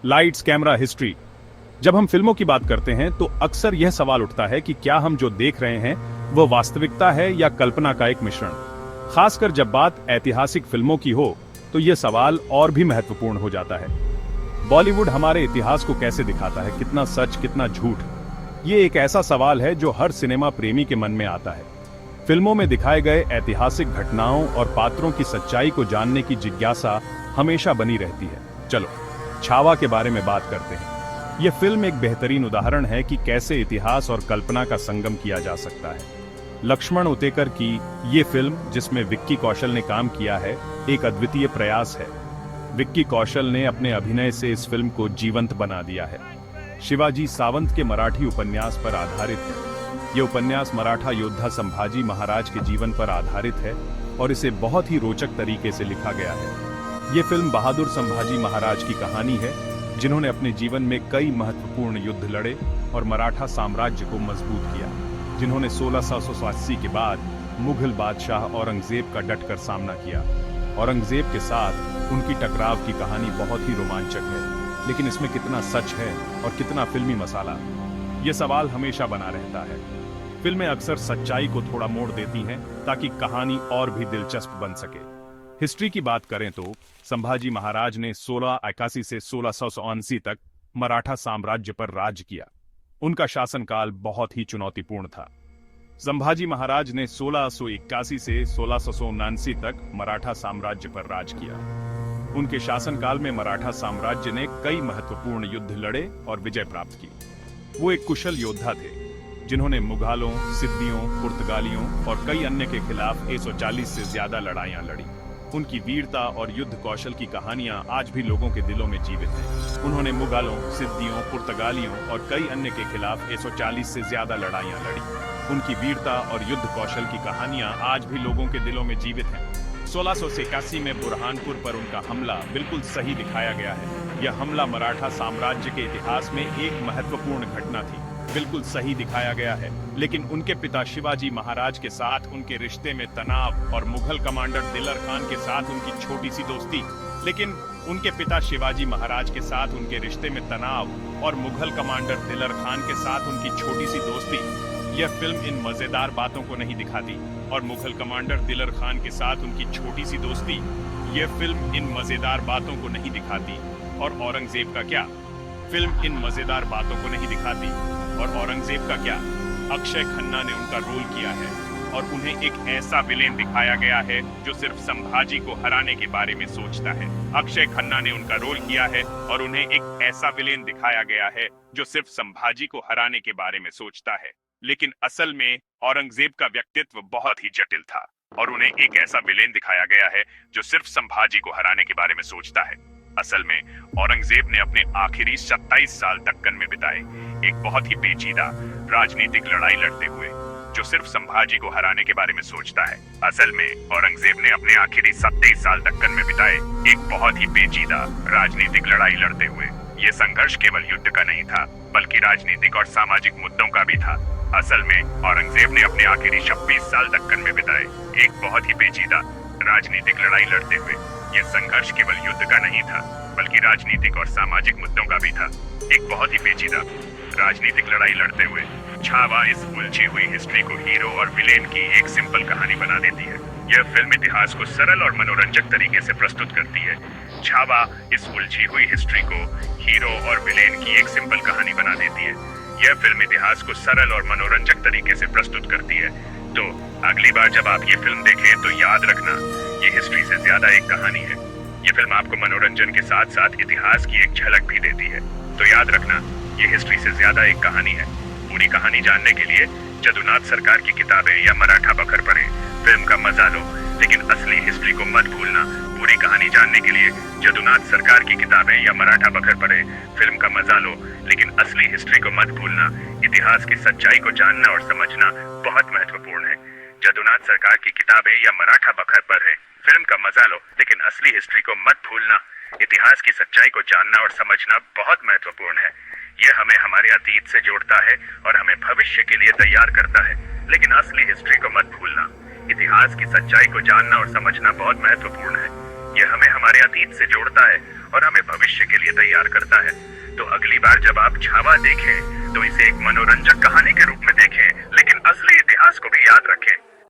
Lights, camera, history. जब हम फिल्मों की बात करते हैं तो अक्सर यह सवाल उठता है कि क्या हम जो देख रहे हैं वह वास्तविकता है या कल्पना का एक मिश्रण। खासकर जब बात ऐतिहासिक फिल्मों की हो तो यह सवाल और भी महत्वपूर्ण हो जाता है। बॉलीवुड हमारे इतिहास को कैसे दिखाता है, कितना सच कितना झूठ, ये एक ऐसा सवाल है जो हर सिनेमा प्रेमी के मन में आता है। फिल्मों में दिखाए गए ऐतिहासिक घटनाओं और पात्रों की सच्चाई को जानने की जिज्ञासा हमेशा बनी रहती है। चलो छावा के बारे में बात करते हैं। यह फिल्म एक बेहतरीन उदाहरण है कि कैसे इतिहास और कल्पना का संगम किया जा सकता है। लक्ष्मण उतेकर की ये फिल्म, जिसमें विक्की कौशल ने काम किया है, एक अद्वितीय प्रयास है। विक्की कौशल ने अपने अभिनय से इस फिल्म को जीवंत बना दिया है। शिवाजी सावंत के मराठी उपन्यास पर आधारित है। यह उपन्यास मराठा योद्धा संभाजी महाराज के जीवन पर आधारित है और इसे बहुत ही रोचक तरीके से लिखा गया है। यह फिल्म बहादुर संभाजी महाराज की कहानी है, जिन्होंने अपने जीवन में कई महत्वपूर्ण युद्ध लड़े और मराठा साम्राज्य को मजबूत किया, जिन्होंने 1687 के बाद मुगल बादशाह औरंगजेब का डटकर सामना किया। औरंगजेब के साथ उनकी टकराव की कहानी बहुत ही रोमांचक है, लेकिन इसमें कितना सच है और कितना फिल्मी मसाला, यह सवाल हमेशा बना रहता है। फिल्में अक्सर सच्चाई को थोड़ा मोड़ देती हैं ताकि कहानी और भी दिलचस्प बन सके। हिस्ट्री की बात करें तो संभाजी महाराज ने 1681 से 1679 तक मराठा साम्राज्य पर राज किया। उनका शासनकाल बहुत ही चुनौतीपूर्ण था। संभाजी महाराज ने 1681 से 1679 तक मराठा साम्राज्य पर राज किया। उनके शासनकाल में मराठा साम्राज्य ने कई महत्वपूर्ण युद्ध लड़े और विजय प्राप्त की। वो एक कुशल योद्धा थे, जिन्होंने मुगलों, सिद्दियों, पुर्तगालियों और कई अन्य के खिलाफ 140 से ज्यादा लड़ाइयां लड़ी। उनकी वीरता और युद्ध कौशल की कहानियां आज भी लोगों के दिलों में जीवित हैं। उन्होंने मुगलों, सिद्दियों, पुर्तगालियों और कई अन्य के खिलाफ 140 से ज्यादा लड़ाइयां लड़ी। उनकी वीरता और युद्ध कौशल की कहानियां आज भी लोगों के दिलों में जीवित हैं। 1681 में बुरहानपुर पर उनका हमला बिल्कुल सही दिखाया गया है। यह हमला मराठा साम्राज्य के इतिहास में एक महत्वपूर्ण घटना थी, बिल्कुल सही दिखाया गया है। लेकिन उनके पिता शिवाजी महाराज के साथ उनके रिश्ते में तनाव और मुगल कमांडर दिलर खान के साथ उनकी छोटी सी दोस्ती लेकिन उनके पिता शिवाजी महाराज के साथ उनके रिश्ते में तनाव और मुगल कमांडर दिलर खान के साथ उनकी छोटी सी दोस्ती, यह फिल्म इन मजेदार बातों को नहीं दिखाती। और मुगल कमांडर दिलर खान के साथ उनकी छोटी सी दोस्ती, यह फिल्म इन मजेदार बातों को नहीं दिखाती। और औरंगजेब का क्या? फिल्म इन मजेदार बातों को नहीं दिखाती। और औरंगजेब का क्या? अक्षय खन्ना ने उनका रोल किया है और उन्हें एक ऐसा विलेन दिखाया गया है जो सिर्फ संभाजी को हराने के बारे में सोचता है। अक्षय खन्ना ने उनका रोल किया है और उन्हें एक ऐसा विलेन दिखाया गया है जो सिर्फ संभाजी को हराने के बारे में सोचता है। लेकिन असल में औरंगजेब का व्यक्तित्व बहुत ही जटिल था और उन्हें एक ऐसा विलेन दिखाया गया है जो सिर्फ संभाजी को हराने के बारे में सोचता है। असल में औरंगजेब ने अपने आखिरी 27 साल दक्कन में बिताए, एक बहुत ही पेचीदा राजनीतिक लड़ाई लड़ते हुए, जो सिर्फ संभाजी को हराने के बारे में सोचता है। असल में औरंगजेब ने अपने आखिरी 27 साल दक्कन में बिताए, एक बहुत ही पेचीदा राजनीतिक लड़ाई लड़ते हुए। ये संघर्ष केवल युद्ध का नहीं था, बल्कि राजनीतिक और सामाजिक मुद्दों का भी था। असल में औरंगजेब ने अपने आखिरी 26 साल दक्कन में बिताए, एक बहुत ही पेचीदा राजनीतिक लड़ाई लड़ते हुए। यह संघर्ष केवल युद्ध का नहीं था, बल्कि राजनीतिक और सामाजिक मुद्दों का भी था। एक बहुत ही पेचीदा राजनीतिक लड़ाई लड़ते हुए छावा इस उलझी हुई हिस्ट्री को हीरो और विलेन की एक सिंपल कहानी बना देती है। यह फिल्म इतिहास को सरल और मनोरंजक तरीके से प्रस्तुत करती है। छावा इस उलझी हुई हिस्ट्री को हीरो और विलेन की एक सिंपल कहानी बना देती है। यह फिल्म इतिहास को सरल और मनोरंजक तरीके से प्रस्तुत करती है। तो अगली बार जब आप ये फिल्म देखें तो याद रखना, ये हिस्ट्री से ज्यादा एक कहानी है। ये फिल्म आपको मनोरंजन के साथ साथ इतिहास की एक झलक भी देती है। तो याद रखना, ये हिस्ट्री से ज्यादा एक कहानी है। पूरी कहानी जानने के लिए जदुनाथ सरकार की किताबें या मराठा बखर पढ़ें, फिल्म का मजा लो, लेकिन असली हिस्ट्री को मत भूलना। पूरी कहानी जानने के लिए जदुनाथ सरकार की किताबें या मराठा बखर पढ़ें, फिल्म का मजा लो, लेकिन असली हिस्ट्री को मत भूलना। इतिहास की सच्चाई को जानना और समझना बहुत महत्वपूर्ण है। जदुनाथ सरकार की किताबें या मराठा बखर पढ़ें, फिल्म का मजा लो, लेकिन असली हिस्ट्री को मत भूलना। इतिहास की सच्चाई को जानना और समझना बहुत महत्वपूर्ण है। यह हमें हमारे अतीत से जोड़ता है और हमें भविष्य के लिए तैयार करता है, लेकिन असली हिस्ट्री को मत भूलना। इतिहास की सच्चाई को जानना और समझना बहुत महत्वपूर्ण है। ये हमें हमारे अतीत से जोड़ता है और हमें भविष्य के लिए तैयार करता है। तो अगली बार जब आप छावा देखें तो इसे एक मनोरंजक कहानी के रूप में